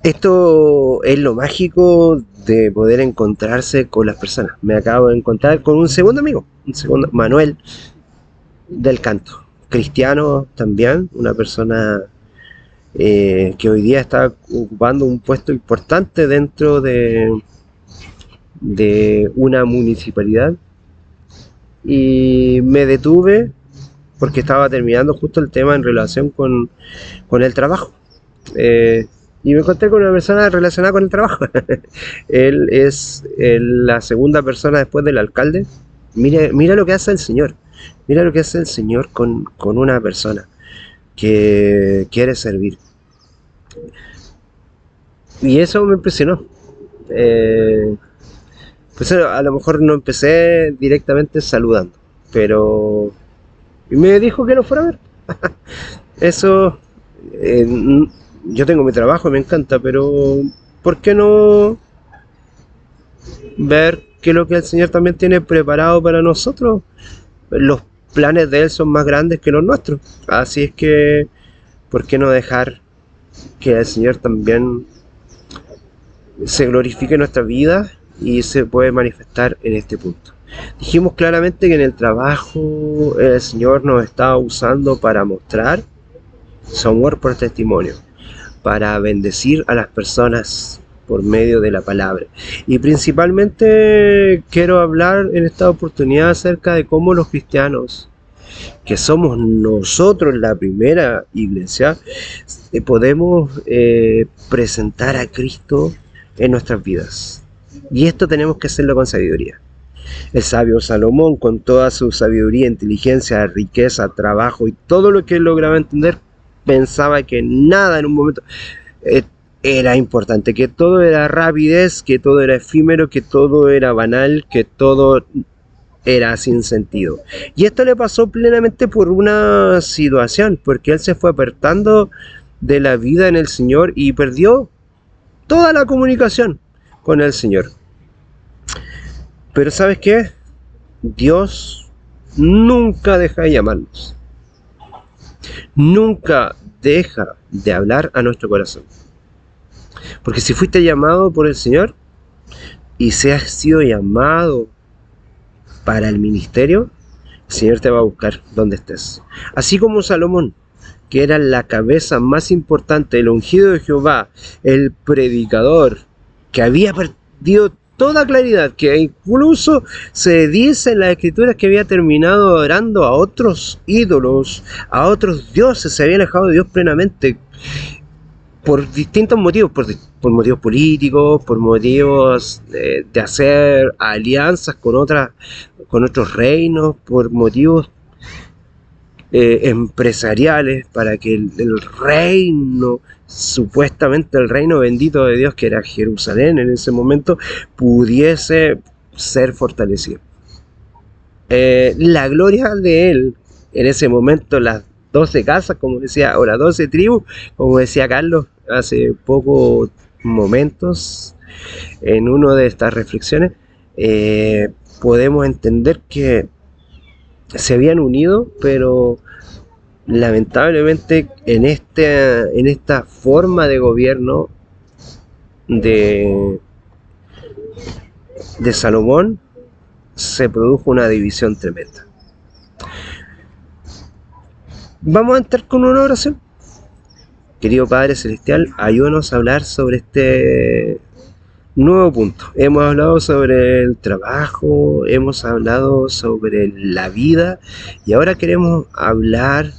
Esto es lo mágico de poder encontrarse con las personas. Me acabo de encontrar con un segundo amigo, un segundo, Manuel del Canto, cristiano también, una persona que hoy día está ocupando un puesto importante dentro de una municipalidad. Y me detuve porque estaba terminando justo el tema en relación con el trabajo. Y me encontré con una persona relacionada con el trabajo. Él es la segunda persona después del alcalde. Mira lo que hace el Señor. Mira lo que hace el Señor con una persona que quiere servir. Y eso me impresionó. Pues a lo mejor no empecé directamente saludando, pero me dijo que lo fuera a ver. Eso, yo tengo mi trabajo, me encanta, pero ¿por qué no ver qué es lo que el Señor también tiene preparado para nosotros? Los planes de Él son más grandes que los nuestros. Así es que, ¿por qué no dejar que el Señor también se glorifique en nuestra vida y se puede manifestar en este punto? Dijimos claramente que en el trabajo el Señor nos está usando para mostrar su amor por testimonio, para bendecir a las personas por medio de la palabra. Y principalmente quiero hablar en esta oportunidad acerca de cómo los cristianos, que somos nosotros la primera iglesia, podemos presentar a Cristo en nuestras vidas. Y esto tenemos que hacerlo con sabiduría. El sabio Salomón, con toda su sabiduría, inteligencia, riqueza, trabajo y todo lo que él lograba entender, pensaba que nada en un momento era importante, que todo era rapidez, que todo era efímero, que todo era banal, que todo era sin sentido. Y esto le pasó plenamente por una situación, porque él se fue apartando de la vida en el Señor y perdió toda la comunicación con el Señor. Pero ¿sabes qué? Dios nunca deja de llamarnos. Nunca deja de hablar a nuestro corazón. Porque si fuiste llamado por el Señor y si has sido llamado para el ministerio, el Señor te va a buscar donde estés. Así como Salomón, que era la cabeza más importante, el ungido de Jehová, el predicador, que había perdido toda claridad, que incluso se dice en las escrituras que había terminado adorando a otros ídolos, a otros dioses, se había alejado de Dios plenamente, por distintos motivos, por motivos políticos, por motivos de hacer alianzas con otros reinos, por motivos empresariales, para que el reino, supuestamente el reino bendito de Dios, que era Jerusalén en ese momento, pudiese ser fortalecido. La gloria de él en ese momento, las 12 casas, como decía, o las 12 tribus, como decía Carlos hace pocos momentos en una de estas reflexiones, podemos entender que se habían unido, pero lamentablemente en esta forma de gobierno de Salomón se produjo una división tremenda. Vamos a entrar con una oración. Querido Padre Celestial, ayúdanos a hablar sobre este nuevo punto. Hemos hablado sobre el trabajo, hemos hablado sobre la vida y ahora queremos hablar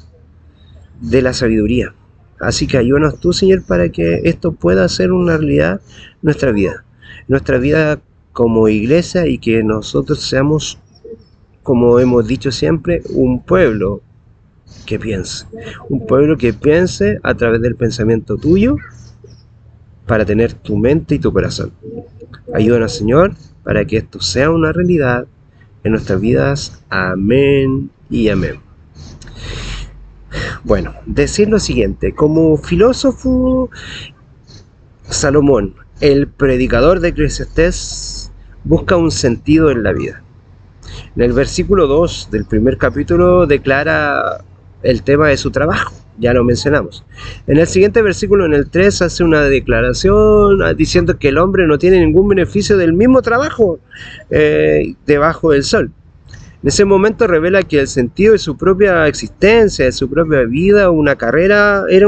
de la sabiduría. Así que ayúdanos tú, Señor, para que esto pueda ser una realidad nuestra vida como iglesia, y que nosotros seamos, como hemos dicho siempre, un pueblo que piense a través del pensamiento tuyo, para tener tu mente y tu corazón. Ayúdanos, Señor, para que esto sea una realidad en nuestras vidas. Amén y amén. Bueno, decir lo siguiente: como filósofo, Salomón, el predicador de Eclesiastés, busca un sentido en la vida. En el versículo 2 del primer capítulo declara el tema de su trabajo. ya lo mencionamos. En el siguiente versículo, en el 3, hace una declaración diciendo que el hombre no tiene ningún beneficio del mismo trabajo debajo del sol. En ese momento revela que el sentido de su propia existencia, de su propia vida, era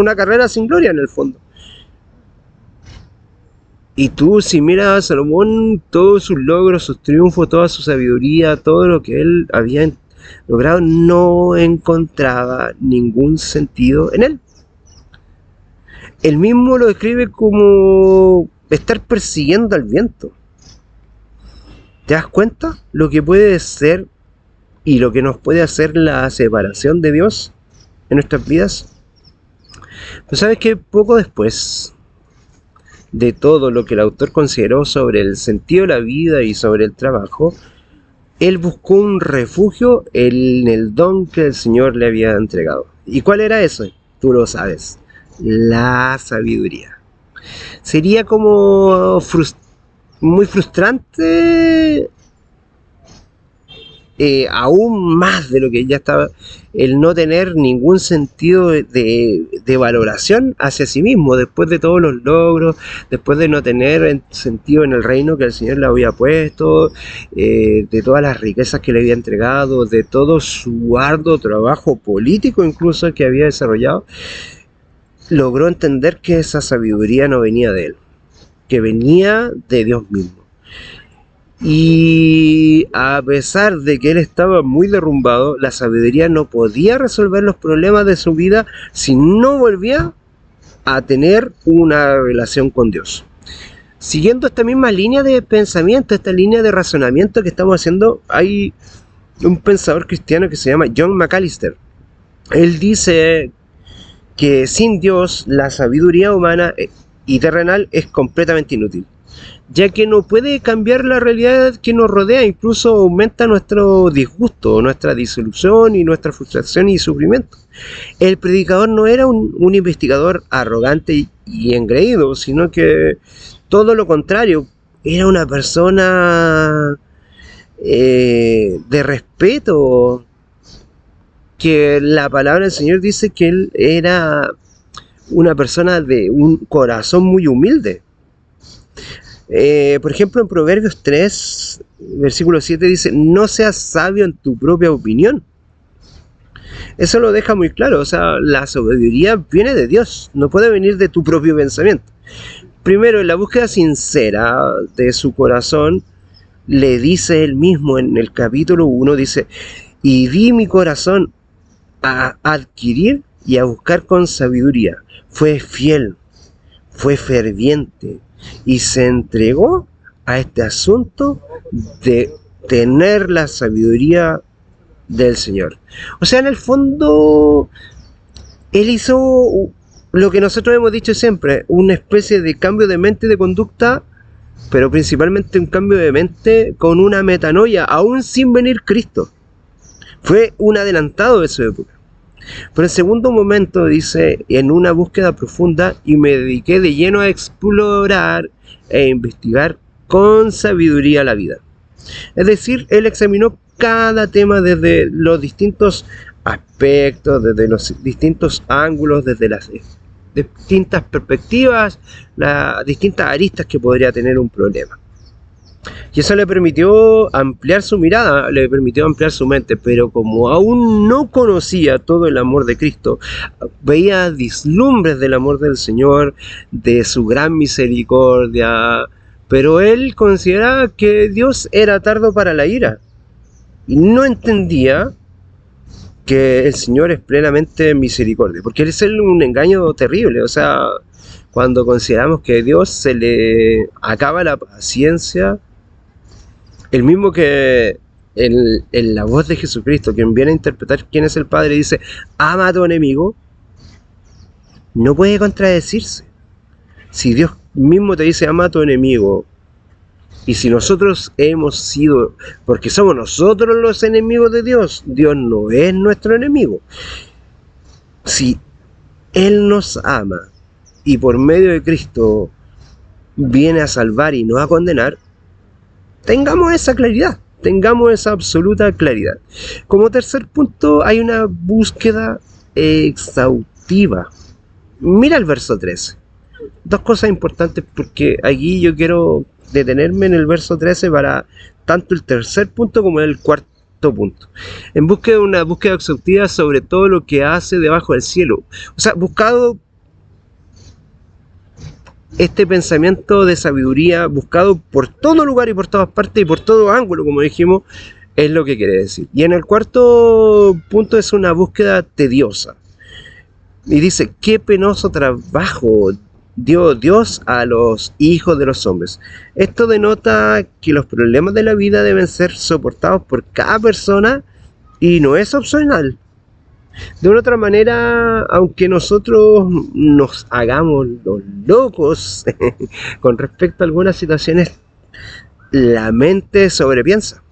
una carrera sin gloria en el fondo. Y tú, si miras a Salomón, todos sus logros, sus triunfos, toda su sabiduría, todo lo que él había logrado, no encontraba ningún sentido en él. Él mismo lo describe como estar persiguiendo al viento. ¿Te das cuenta lo que puede ser y lo que nos puede hacer la separación de Dios en nuestras vidas? Pues sabes que poco después de todo lo que el autor consideró sobre el sentido de la vida y sobre el trabajo, él buscó un refugio en el don que el Señor le había entregado. ¿Y cuál era eso? Tú lo sabes, la sabiduría. Sería como muy frustrante, aún más de lo que ya estaba, el no tener ningún sentido de valoración hacia sí mismo, después de todos los logros, después de no tener sentido en el reino que el Señor le había puesto, de todas las riquezas que le había entregado, de todo su arduo trabajo político incluso que había desarrollado. Logró entender que esa sabiduría no venía de él, que venía de Dios mismo. Y a pesar de que él estaba muy derrumbado, la sabiduría no podía resolver los problemas de su vida si no volvía a tener una relación con Dios. Siguiendo esta misma línea de pensamiento, esta línea de razonamiento que estamos haciendo, hay un pensador cristiano que se llama John McAllister. Él dice que sin Dios la sabiduría humana y terrenal es completamente inútil, ya que no puede cambiar la realidad que nos rodea, incluso aumenta nuestro disgusto, nuestra disolución y nuestra frustración y sufrimiento. El predicador no era un investigador arrogante y engreído, sino que todo lo contrario, era una persona de respeto, que la palabra del Señor dice que él era una persona de un corazón muy humilde. Por ejemplo, en Proverbios 3, versículo 7 dice: no seas sabio en tu propia opinión. Eso lo deja muy claro, o sea, la sabiduría viene de Dios, no puede venir de tu propio pensamiento. Primero, en la búsqueda sincera de su corazón, le dice él mismo en el capítulo 1, dice: y di mi corazón a adquirir y a buscar con sabiduría. Fue fiel, fue ferviente, y se entregó a este asunto de tener la sabiduría del Señor. O sea, en el fondo, él hizo lo que nosotros hemos dicho siempre, una especie de cambio de mente y de conducta, pero principalmente un cambio de mente con una metanoia, aún sin venir Cristo. Fue un adelantado de su época. Pero en segundo momento dice: en una búsqueda profunda, y me dediqué de lleno a explorar e investigar con sabiduría la vida. Es decir, él examinó cada tema desde los distintos aspectos, desde los distintos ángulos, desde las distintas perspectivas, las distintas aristas que podría tener un problema. Y eso le permitió ampliar su mirada, le permitió ampliar su mente, pero como aún no conocía todo el amor de Cristo, veía vislumbres del amor del Señor, de su gran misericordia, pero él consideraba que Dios era tardo para la ira, y no entendía que el Señor es plenamente misericordia, porque es un engaño terrible. O sea, cuando consideramos que a Dios se le acaba la paciencia, el mismo que en la voz de Jesucristo, quien viene a interpretar quién es el Padre, dice: ama a tu enemigo, no puede contradecirse. Si Dios mismo te dice: ama a tu enemigo, y si nosotros hemos sido, porque somos nosotros los enemigos de Dios, Dios no es nuestro enemigo. Si Él nos ama y por medio de Cristo viene a salvar y no a condenar, tengamos esa claridad, tengamos esa absoluta claridad. Como tercer punto, hay una búsqueda exhaustiva exhaustiva. Mira el verso 13. Dos cosas importantes, porque aquí yo quiero detenerme en el verso 13 para tanto el tercer punto como el cuarto punto. En busca de una búsqueda exhaustiva sobre todo lo que hace debajo del cielo. O sea, buscado este pensamiento de sabiduría, buscado por todo lugar y por todas partes y por todo ángulo, como dijimos, es lo que quiere decir. Y en el cuarto punto es una búsqueda tediosa. Y dice, qué penoso trabajo dio Dios a los hijos de los hombres. Esto denota que los problemas de la vida deben ser soportados por cada persona y no es opcional. De una otra manera, aunque nosotros nos hagamos los locos con respecto a algunas situaciones, la mente sobrepiensa.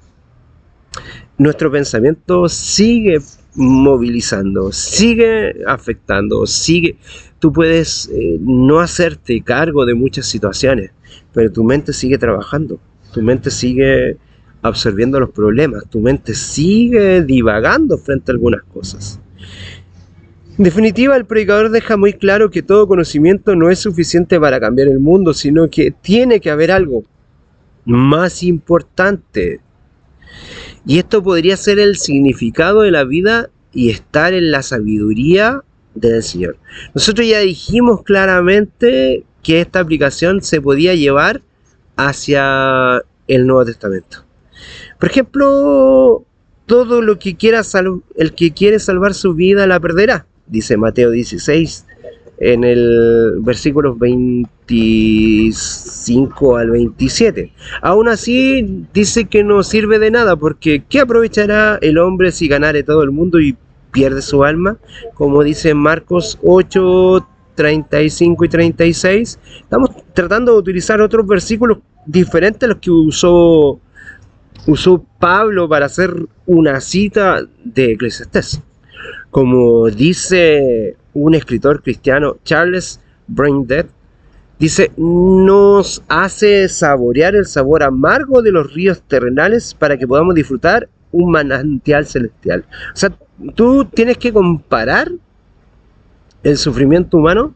Nuestro pensamiento sigue movilizando, sigue afectando, sigue. Tú puedes no hacerte cargo de muchas situaciones, pero tu mente sigue trabajando, tu mente sigue absorbiendo los problemas, tu mente sigue divagando frente a algunas cosas. En definitiva, el predicador deja muy claro que todo conocimiento no es suficiente para cambiar el mundo, sino que tiene que haber algo más importante. Y esto podría ser el significado de la vida y estar en la sabiduría del Señor. Nosotros ya dijimos claramente que esta aplicación se podía llevar hacia el Nuevo Testamento. Por ejemplo, todo lo que quiera el que quiere salvar su vida la perderá, dice Mateo 16 en el versículos 25 al 27. Aún así dice que no sirve de nada, porque ¿qué aprovechará el hombre si ganare todo el mundo y pierde su alma? Como dice Marcos 8, 35 y 36. Estamos tratando de utilizar otros versículos diferentes a los que usó Pablo para hacer una cita de Eclesiastés. Como dice un escritor cristiano, Charles Brainerd, dice, nos hace saborear el sabor amargo de los ríos terrenales para que podamos disfrutar un manantial celestial. O sea, tú tienes que comparar el sufrimiento humano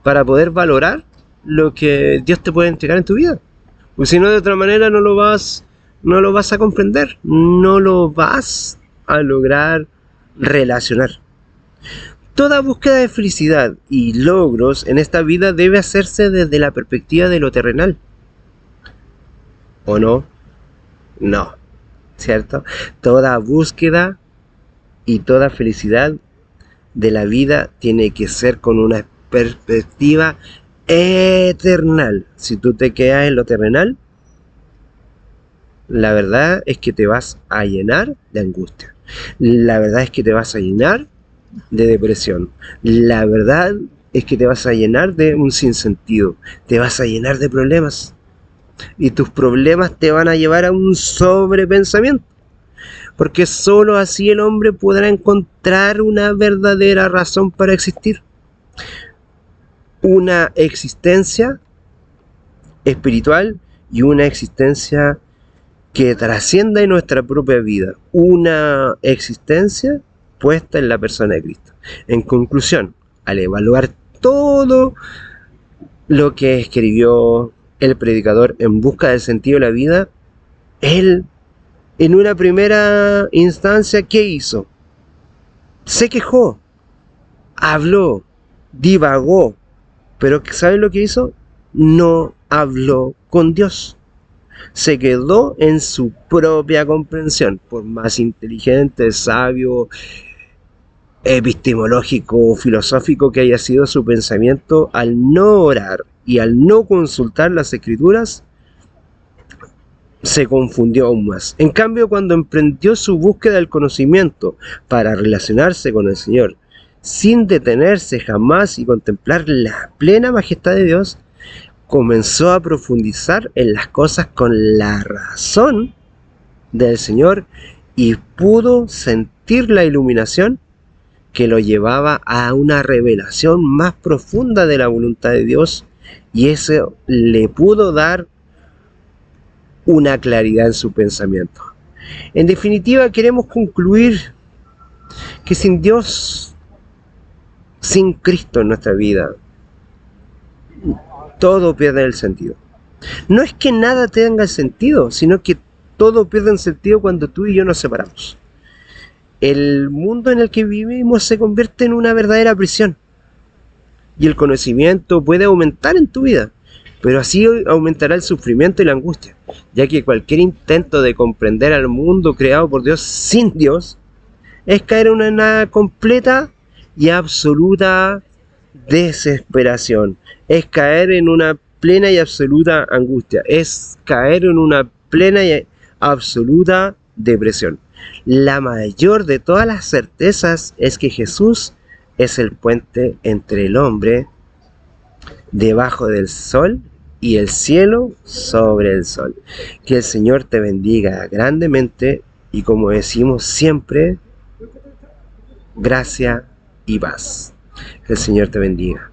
para poder valorar lo que Dios te puede entregar en tu vida. Porque si no, de otra manera no lo vas a comprender, no lo vas a lograr relacionar. Toda búsqueda de felicidad y logros en esta vida debe hacerse desde la perspectiva de lo terrenal. ¿O no? No, ¿cierto? Toda búsqueda y toda felicidad de la vida tiene que ser con una perspectiva eternal. Si tú te quedas en lo terrenal, la verdad es que te vas a llenar de angustia. La verdad es que te vas a llenar de depresión. La verdad es que te vas a llenar de un sinsentido. Te vas a llenar de problemas. Y tus problemas te van a llevar a un sobrepensamiento. Porque solo así el hombre podrá encontrar una verdadera razón para existir. Una existencia espiritual y una existencia que trascienda en nuestra propia vida. Una existencia puesta en la persona de Cristo. En conclusión, al evaluar todo lo que escribió el predicador en busca del sentido de la vida, él, en una primera instancia, ¿qué hizo? Se quejó, habló, divagó, pero ¿saben lo que hizo? No habló con Dios. Se quedó en su propia comprensión, por más inteligente, sabio, epistemológico, filosófico que haya sido su pensamiento, al no orar y al no consultar las escrituras, se confundió aún más. En cambio, cuando emprendió su búsqueda del conocimiento para relacionarse con el Señor, sin detenerse jamás y contemplar la plena majestad de Dios, comenzó a profundizar en las cosas con la razón del Señor y pudo sentir la iluminación que lo llevaba a una revelación más profunda de la voluntad de Dios, y eso le pudo dar una claridad en su pensamiento. En definitiva, queremos concluir que sin Dios sin Cristo en nuestra vida, todo pierde el sentido. No es que nada tenga sentido, sino que todo pierde el sentido cuando tú y yo nos separamos. El mundo en el que vivimos se convierte en una verdadera prisión. Y el conocimiento puede aumentar en tu vida, pero así aumentará el sufrimiento y la angustia, ya que cualquier intento de comprender al mundo creado por Dios sin Dios es caer en una completa y absoluta desesperación, es caer en una plena y absoluta angustia, es caer en una plena y absoluta depresión. La mayor de todas las certezas es que Jesús es el puente entre el hombre debajo del sol y el cielo sobre el sol. Que el Señor te bendiga grandemente y, como decimos siempre, gracia y paz. Que el Señor te bendiga.